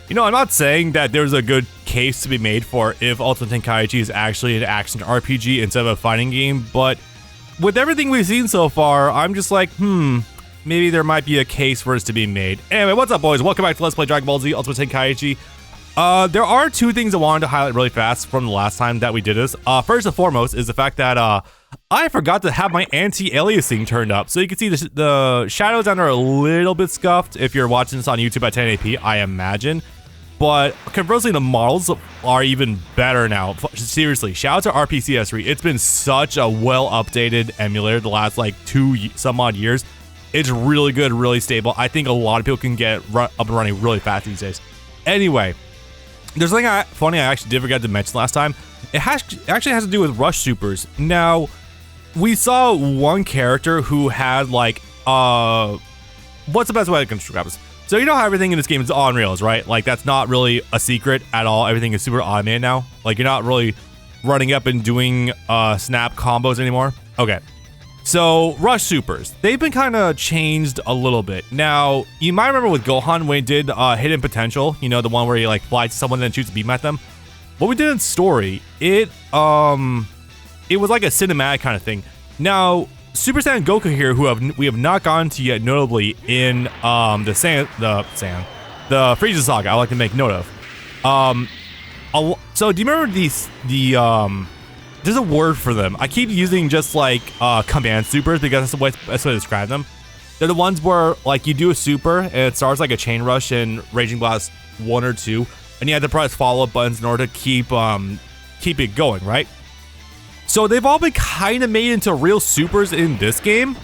You know, I'm not saying that there's a good case to be made for if Ultimate Tenkaichi is actually an action RPG instead of a fighting game, but with everything we've seen so far, I'm just like, maybe there might be a case for it to be made. Anyway, what's up, boys? Welcome back to Let's Play Dragon Ball Z Ultimate Tenkaichi. There are two things I wanted to highlight really fast from the last time that we did this. First and foremost is the fact that I forgot to have my anti-aliasing turned up. So you can see the shadows down there are a little bit scuffed if you're watching this on YouTube at 1080p, I imagine. But conversely, the models are even better now. Seriously, shout out to RPCS3. It's been such a well-updated emulator the last like some odd years. It's really good, really stable. I think a lot of people can get up and running really fast these days. Anyway, there's something funny I actually did forget to mention last time. It actually has to do with Rush Supers. Now, we saw one character who had like, what's the best way to describe this? So you know how everything in this game is on rails, right? Like that's not really a secret at all. Everything is super automated now. Like you're not really running up and doing snap combos anymore. Okay. So Rush Supers, they've been kind of changed a little bit. Now, you might remember with Gohan when he did Hidden Potential, you know, the one where he like flies to someone and then shoots a beam at them. What we did in story, it was like a cinematic kind of thing. Now, Super Saiyan Goku here, we have not gotten to yet, notably in the Frieza saga. I like to make note of. So do you remember there's a word for them. I keep using just like command supers because that's the way to describe them. They're the ones where like you do a super and it starts like a chain rush in Raging Blast 1 or 2, and you have to press follow-up buttons in order to keep it going, right? So they've all been kind of made into real supers in this game,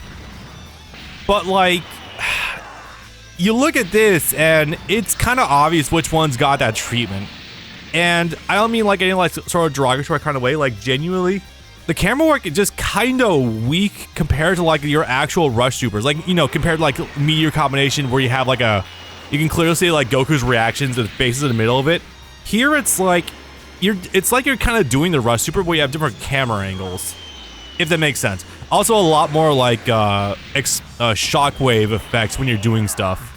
but like you look at this and it's kind of obvious which ones got that treatment. And I don't mean like any like sort of derogatory kind of way, like genuinely, the camera work is just kind of weak compared to like your actual Rush Supers. Like, you know, compared to like Meteor Combination where you have like you can clearly see like Goku's reactions and faces in the middle of it. Here it's like you're kind of doing the Rush Super where you have different camera angles, if that makes sense. Also a lot more like shockwave effects when you're doing stuff.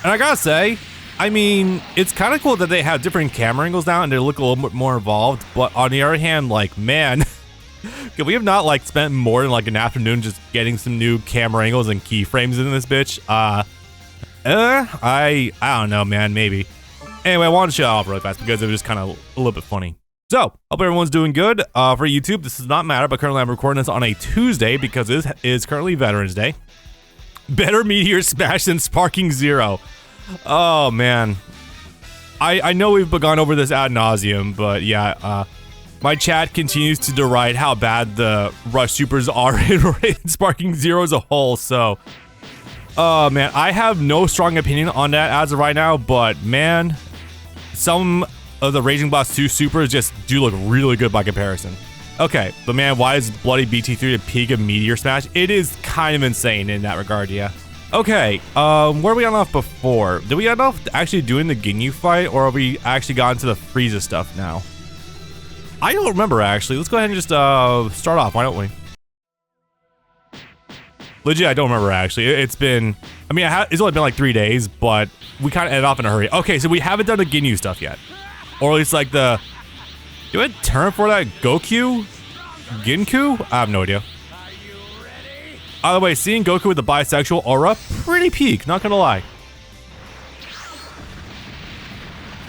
And I gotta say, I mean, it's kind of cool that they have different camera angles now and they look a little bit more involved, but on the other hand, like, man, could we have not like spent more than like an afternoon just getting some new camera angles and keyframes in this bitch? I don't know, man, maybe. Anyway, I wanted to show it off really fast because it was just kind of a little bit funny. So, hope everyone's doing good. For YouTube, this does not matter, but currently I'm recording this on a Tuesday because it is currently Veterans Day. Better Meteor Smash than Sparking Zero. Oh, man. I know we've gone over this ad nauseum, but yeah, my chat continues to deride how bad the Rush Supers are in Sparking Zero as a whole, so... Oh, man, I have no strong opinion on that as of right now, but, man, some of the Raging Blast 2 Supers just do look really good by comparison. Okay, but man, why is Bloody BT3 the peak of Meteor Smash? It is kind of insane in that regard, yeah. Okay, where we got off before? Did we get off actually doing the Ginyu fight, or have we actually gotten to the Frieza stuff now? I don't remember, actually. Let's go ahead and just start off, why don't we? Legit, I don't remember, actually. It's been... I mean, it's only been like 3 days, but we kind of ended off in a hurry. Okay, so we haven't done the Ginyu stuff yet. Or at least, like, the... Do I have a term for that? Goku? Ginku? I have no idea. By the way, seeing Goku with the bisexual aura, pretty peak, not gonna lie.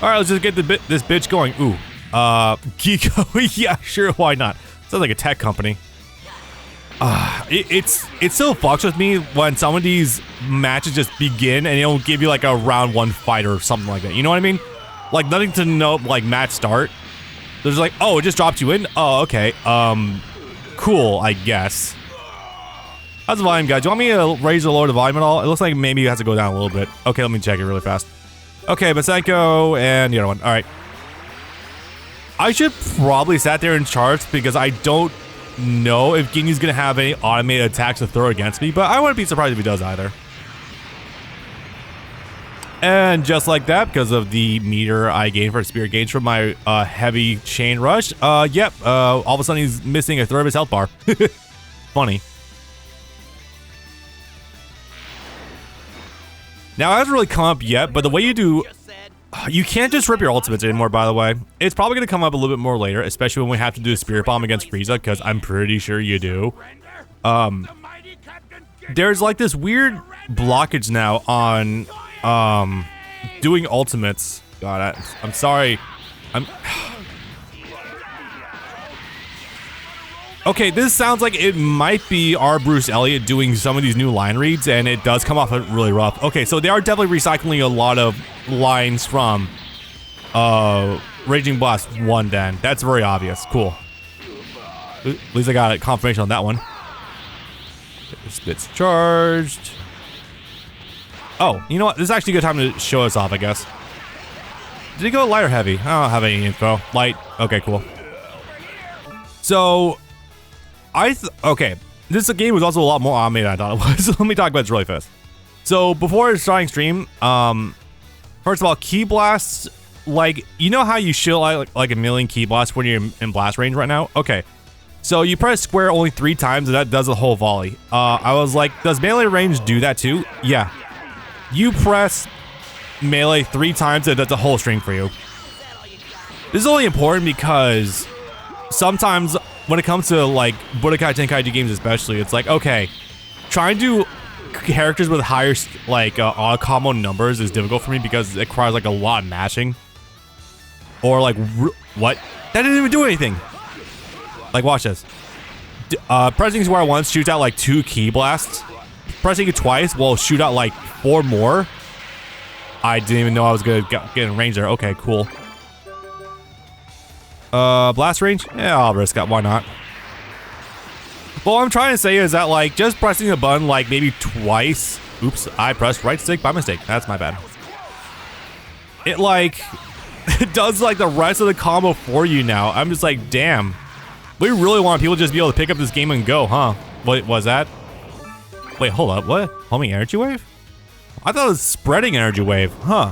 Alright, let's just get this bitch going. Ooh. Geeko? Yeah, sure, why not? Sounds like a tech company. It still fucks with me when some of these matches just begin and they'll give you like a round 1 fight or something like that. You know what I mean? Like nothing to know, like match start. There's like, oh, it just dropped you in? Oh, okay. Cool, I guess. How's the volume, guys? Do you want me to raise or lower the volume at all? It looks like maybe it has to go down a little bit. Okay, let me check it really fast. Okay, Masenko and the other one. All right. I should probably sat there and charged because I don't know if Ginyu's gonna have any automated attacks to throw against me, but I wouldn't be surprised if he does either. And just like that, because of the meter I gained for spirit gauge from my heavy chain rush, all of a sudden he's missing a third of his health bar. Funny. Now, it hasn't really come up yet, but the way you do... You can't just rip your ultimates anymore, by the way. It's probably going to come up a little bit more later, especially when we have to do a Spirit Bomb against Frieza, because I'm pretty sure you do. There's like this weird blockage now on doing ultimates. God, I'm sorry. Okay, this sounds like it might be our Bruce Elliott doing some of these new line reads, and it does come off really rough. Okay, so they are definitely recycling a lot of lines from Raging Blast 1 then. That's very obvious. Cool. At least I got a confirmation on that one. Spits charged. Oh, you know what? This is actually a good time to show us off, I guess. Did he go light or heavy? I don't have any info. Light. Okay, cool. So... okay, this game was also a lot more automated than I thought it was. Let me talk about this really fast. So before starting stream, first of all, key blasts, like, you know how you shoot like a million key blasts when you're in blast range right now? Okay, so you press square only 3 times and that does a whole volley. I was like, does melee range do that too? Yeah. You press melee 3 times and that's a whole string for you. This is only important because sometimes when it comes to like Budokai Tenkaichi games especially, it's like, okay, trying to do characters with higher like auto combo numbers is difficult for me because it requires like a lot of mashing. Or like, what? That didn't even do anything. Like, watch this. Pressing square once shoots out like 2 key blasts. Pressing it twice will shoot out like 4 more. I didn't even know I was gonna get in range there. Okay, cool. Blast range? Yeah, I'll risk it. Why not? Well, what I'm trying to say is that, like, just pressing a button, like, maybe twice. Oops, I pressed right stick by mistake. That's my bad. It, like, it does, like, the rest of the combo for you now. I'm just like, damn. We really want people to just be able to pick up this game and go, huh? What was that? Wait, hold up. What? Homing energy wave? I thought it was spreading energy wave. Huh.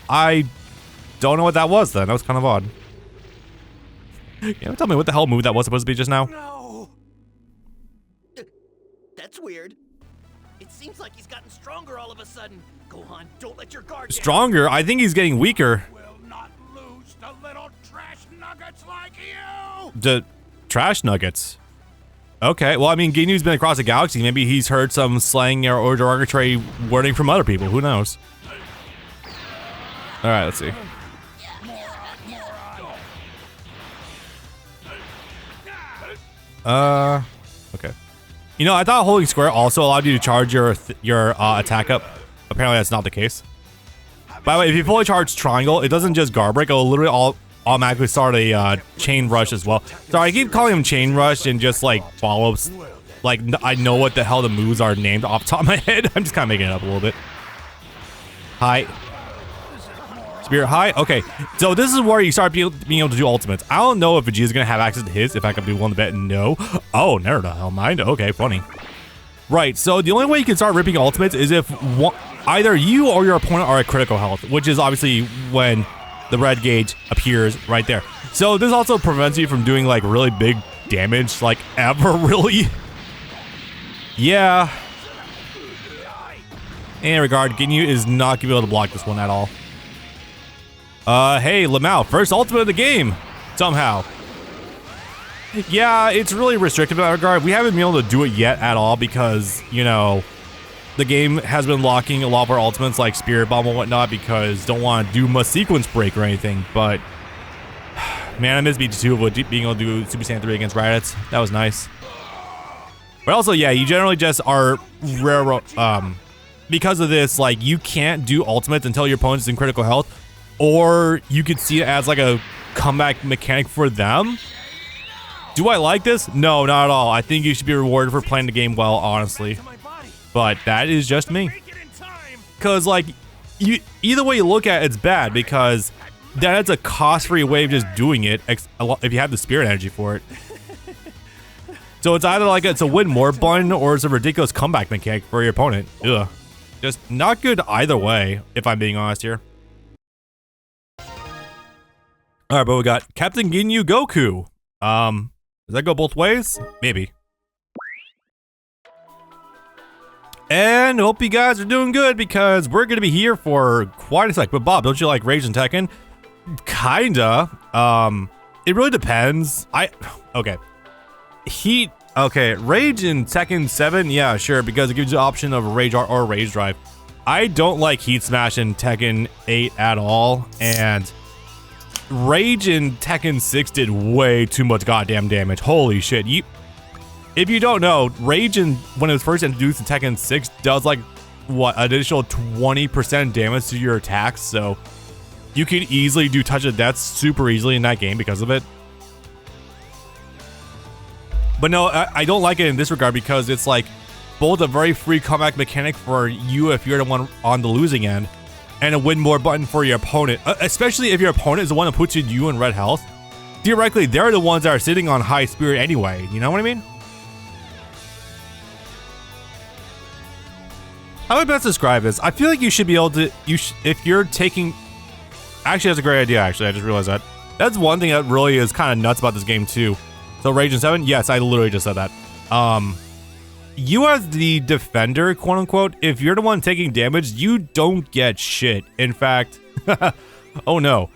I don't know what that was then. That was kind of odd. Yeah, tell me what the hell move that was supposed to be just now. No. That's weird. It seems like he's gotten stronger all of a sudden. Go on, don't let your guard down. Stronger? I think he's getting weaker. Will not lose to little trash nuggets like you. The trash nuggets. Okay, well, I mean, Ginyu's been across the galaxy. Maybe he's heard some slang or derogatory wording from other people. Who knows? All right, let's see. Okay. You know, I thought holding square also allowed you to charge your attack up. Apparently, that's not the case. By the way, if you fully charge triangle, it doesn't just guard break. It'll literally automatically start a chain rush as well. Sorry, I keep calling him chain rush and just like follow-ups. Like, I know what the hell the moves are named off the top of my head. I'm just kind of making it up a little bit. Hi. Spirit high? Okay, so this is where you start being able to do ultimates. I don't know if Vegeta's gonna have access to his, if I could be willing to bet no. Oh, never the hell mind. Okay, funny. Right, so the only way you can start ripping ultimates is if either you or your opponent are at critical health, which is obviously when the red gauge appears right there. So this also prevents you from doing like really big damage, like ever, really. Yeah. In regard, Ginyu is not gonna be able to block this one at all. Hey, Lamau, first ultimate of the game, somehow. Yeah, it's really restrictive in that regard. We haven't been able to do it yet at all because, you know, the game has been locking a lot of our ultimates like Spirit Bomb and whatnot because don't want to do much sequence break or anything, but man, I miss BT2 with being able to do Super Saiyan 3 against Raditz. That was nice. But also, yeah, you generally just are rare, because of this, like, you can't do ultimates until your opponent's in critical health. Or you could see it as like a comeback mechanic for them. Do I like this? No, not at all. I think you should be rewarded for playing the game well, honestly. But that is just me. Because, like, either way you look at it, it's bad because that's a cost-free way of just doing it if you have the spirit energy for it. So it's either like it's a win more button or it's a ridiculous comeback mechanic for your opponent. Ugh. Just not good either way, if I'm being honest here. Alright, but we got Captain Ginyu Goku. Does that go both ways? Maybe. And hope you guys are doing good because we're gonna be here for quite a sec. But Bob, don't you like Rage and Tekken? Kinda. It really depends. Okay. Rage in Tekken 7, yeah, sure, because it gives you the option of Rage Art or Rage Drive. I don't like Heat Smash in Tekken 8 at all, and Rage in Tekken 6 did way too much goddamn damage. Holy shit. If you don't know, Rage when it was first introduced in Tekken 6 does like, what, additional 20% damage to your attacks, so you can easily do touch of death super easily in that game because of it. But no, I don't like it in this regard because it's like both a very free comeback mechanic for you if you're the one on the losing end, and a win more button for your opponent, especially if your opponent is the one that puts you in red health. Theoretically, they're the ones that are sitting on high spirit anyway, you know what I mean? How would I best describe this? I feel like you should be able to, if you're taking, actually that's a great idea actually, I just realized that. That's one thing that really is kind of nuts about this game too. So Rage in 7, yes, I literally just said that. You as the defender, quote unquote, if you're the one taking damage, you don't get shit. In fact, oh no.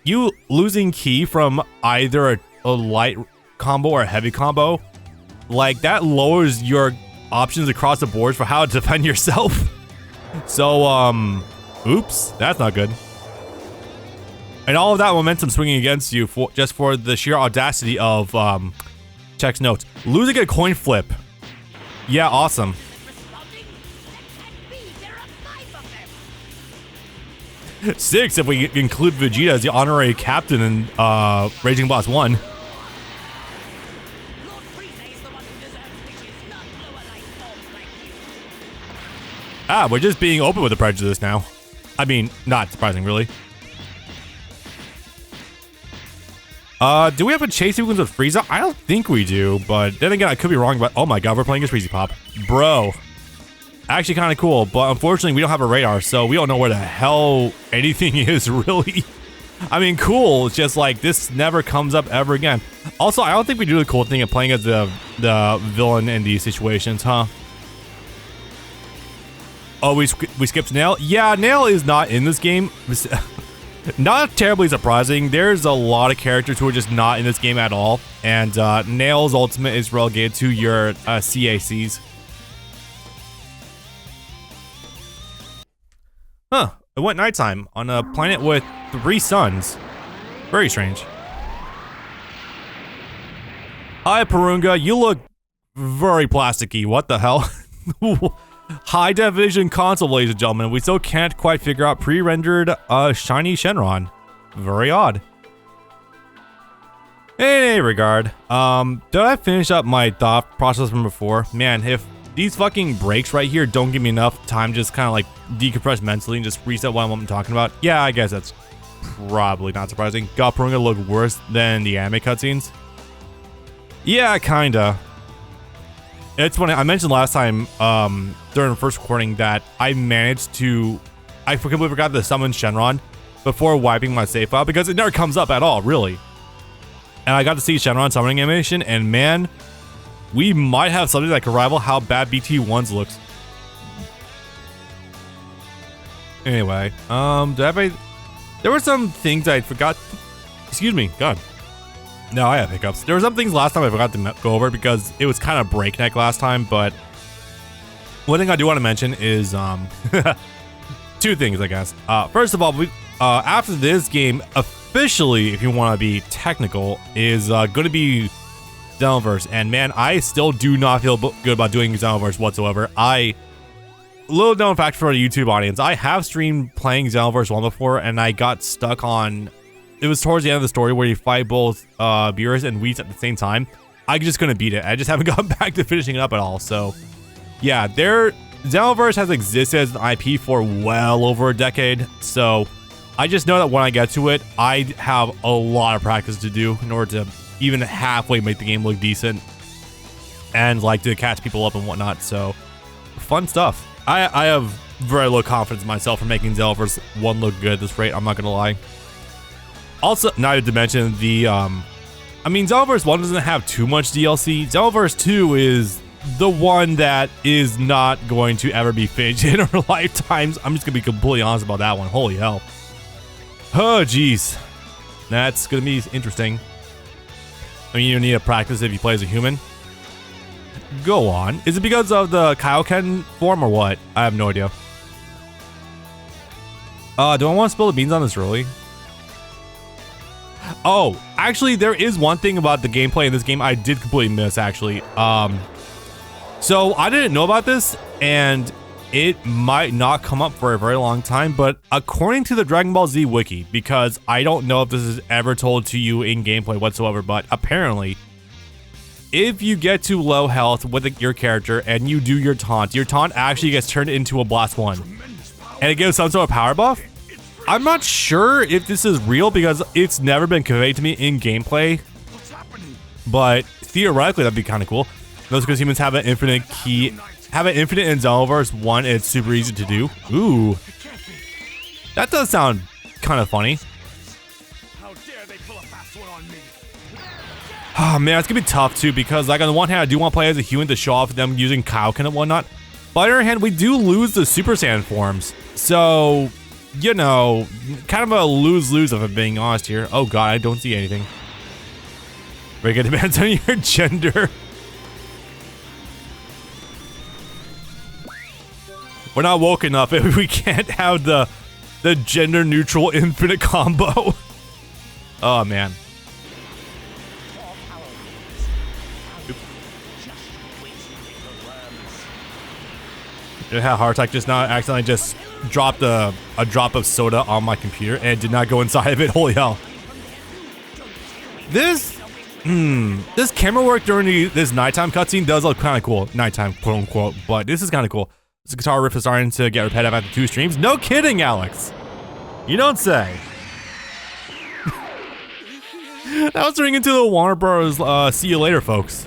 You losing ki from either a light combo or a heavy combo, like that lowers your options across the board for how to defend yourself. So, oops, that's not good. And all of that momentum swinging against you just for the sheer audacity of, check's notes. Losing a coin flip. Yeah, awesome. 6 if we include Vegeta as the honorary captain in Raging Boss 1. Ah, we're just being open with the prejudice now. I mean, not surprising, really. Do we have a chase sequence with Frieza? I don't think we do, but then again, I could be wrong, but oh my god, we're playing as Freezy Pop. Bro. Actually kind of cool, but unfortunately, we don't have a radar, so we don't know where the hell anything is, really. I mean, cool, it's just like, this never comes up ever again. Also, I don't think we do the cool thing of playing as the villain in these situations, huh? Oh, we skipped Nail? Yeah, Nail is not in this game. Not terribly surprising. There's a lot of characters who are just not in this game at all. And Nail's ultimate is relegated to your CACs. Huh. It went nighttime on a planet with 3 suns. Very strange. Hi, Purunga. You look very plasticky. What the hell? High definition console, ladies and gentlemen. We still can't quite figure out pre-rendered shiny Shenron. Very odd. In any regard, did I finish up my thought process from before? Man, if these fucking breaks right here don't give me enough time to just kind of like decompress mentally and just reset what I'm talking about, yeah, I guess that's probably not surprising. God, Purunga look worse than the anime cutscenes. Yeah, kinda. It's funny, I mentioned last time, during the first recording that I completely forgot to summon Shenron before wiping my save file because it never comes up at all, really. And I got to see Shenron summoning animation, and man, we might have something that could rival how bad BT1's looks. Anyway, there were some things I forgot, excuse me, God. No, I have hiccups. There were some things last time I forgot to go over because it was kind of breakneck last time, but one thing I do want to mention is 2 things, I guess. First of all, after this game, officially, if you want to be technical, is going to be Xenoverse. And man, I still do not feel good about doing Xenoverse whatsoever. Little known fact for the YouTube audience, I have streamed playing Xenoverse 1 before, and I got stuck on... It was towards the end of the story where you fight both Beerus and Whis at the same time. I just couldn't beat it. I just haven't gotten back to finishing it up at all. So, yeah, Xenoverse has existed as an IP for well over a decade. So, I just know that when I get to it, I have a lot of practice to do in order to even halfway make the game look decent and like to catch people up and whatnot. So, fun stuff. I have very low confidence in myself for making Xenoverse 1 look good at this rate. I'm not gonna lie. Also, not to mention the, I mean, Xenoverse 1 doesn't have too much DLC. Xenoverse 2 is the one that is not going to ever be finished in our lifetimes. I'm just gonna be completely honest about that one. Holy hell. Oh, geez. That's gonna be interesting. I mean, you need to practice if you play as a human. Go on. Is it because of the Kaioken form or what? I have no idea. Do I want to spill the beans on this early? Oh, actually, there is one thing about the gameplay in this game I did completely miss, actually. So I didn't know about this, and it might not come up for a very long time, but according to the Dragon Ball Z wiki, because I don't know if this is ever told to you in gameplay whatsoever, but apparently, if you get to low health with your character and you do your taunt actually gets turned into a Blast 1. And it gives some sort of power buff. I'm not sure if this is real because it's never been conveyed to me in gameplay. But theoretically, that'd be kind of cool. Those because humans have an infinite key, have an infinite in Xenoverse 1. It's super easy to do. Ooh, that does sound kind of funny. How dare they pull a fast one on me? Oh man, it's gonna be tough too because like on the one hand, I do want to play as a human to show off them using Kaioken and whatnot. But on the other hand, we do lose the Super Saiyan forms. So, you know, kind of a lose-lose if I'm being honest here. Oh god, I don't see anything. Rick, it depends on your gender. We're not woke enough if we can't have the gender-neutral infinite combo. Oh man. I had a heart attack just now. I accidentally just dropped a drop of soda on my computer and it did not go inside of it. Holy hell. This camera work during this nighttime cutscene does look kind of cool. Nighttime, quote unquote, but this is kind of cool. This guitar riff is starting to get repetitive after 2 streams. No kidding, Alex. You don't say. That was turning into the Warner Bros. See you later, folks.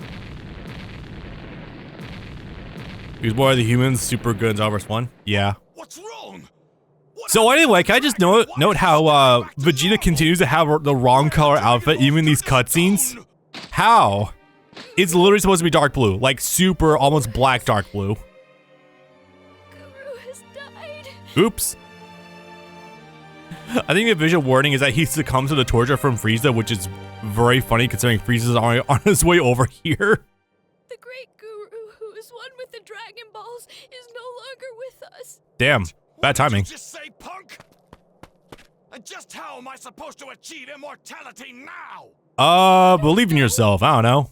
Because boy, are the humans super good in Xenoverse 1? Yeah. What's wrong? So anyway, can I just note how Vegeta continues to have the wrong color outfit even in these cutscenes? How? It's literally supposed to be dark blue, like super, almost black dark blue. Guru has died. Oops. I think the official wording is that he succumbs to the torture from Frieza, which is very funny considering Frieza's on his way over here. The great Guru who is one with the Dragon Balls is no longer with us. Damn, bad timing. What did you just say, punk? And just how am I supposed to achieve immortality now? Believe in yourself. I don't know.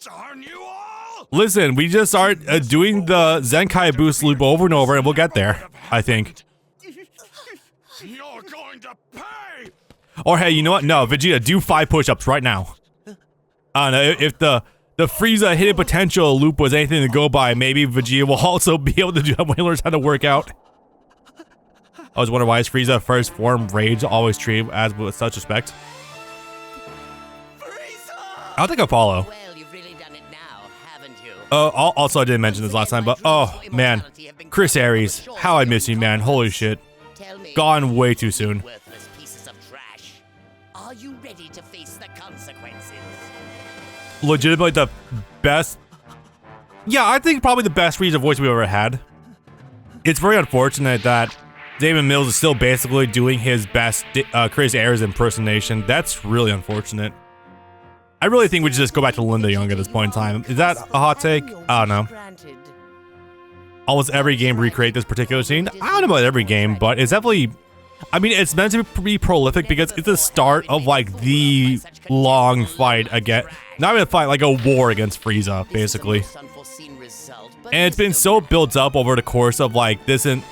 Darn you all! Listen, we just start doing the Zenkai boost loop over and over and we'll get there, I think. You're going to pay! Or hey, you know what? No, Vegeta, do 5 push-ups right now. I don't know, if the Frieza hidden potential loop was anything to go by, maybe Vegeta will also be able to do that when he learns how to work out. I was wondering why is Frieza first form Rage always treated as with such respect. Frieza! I don't think I follow. Well, you've really done it now, haven't you? Also I didn't mention this last time, but oh man, Chris Ayres, how I miss you, man. Holy shit. Tell me, Gone way too soon. worthless pieces of trash. Are you ready to face the consequences? Legitimately the best. Yeah, I think probably the best Frieza voice we've ever had. It's very unfortunate that David Mills is still basically doing his best Chris Ayres impersonation. That's really unfortunate. I really think we should just go back to Linda Young at this point in time. Is that a hot take? I don't know. Almost every game recreate this particular scene. I don't know about every game, but it's definitely... I mean, it's meant to be prolific because it's the start of, like, the long fight again. Not even a fight, like a war against Frieza, basically. And it's been so built up over the course of, like, this and,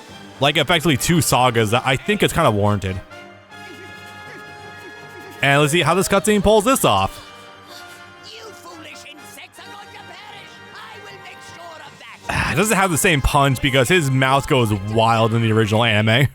like, effectively 2 sagas that I think it's kind of warranted. And let's see how this cutscene pulls this off. You foolish insects are going to perish. I will make sure of that. It doesn't have the same punch because his mouth goes wild in the original anime.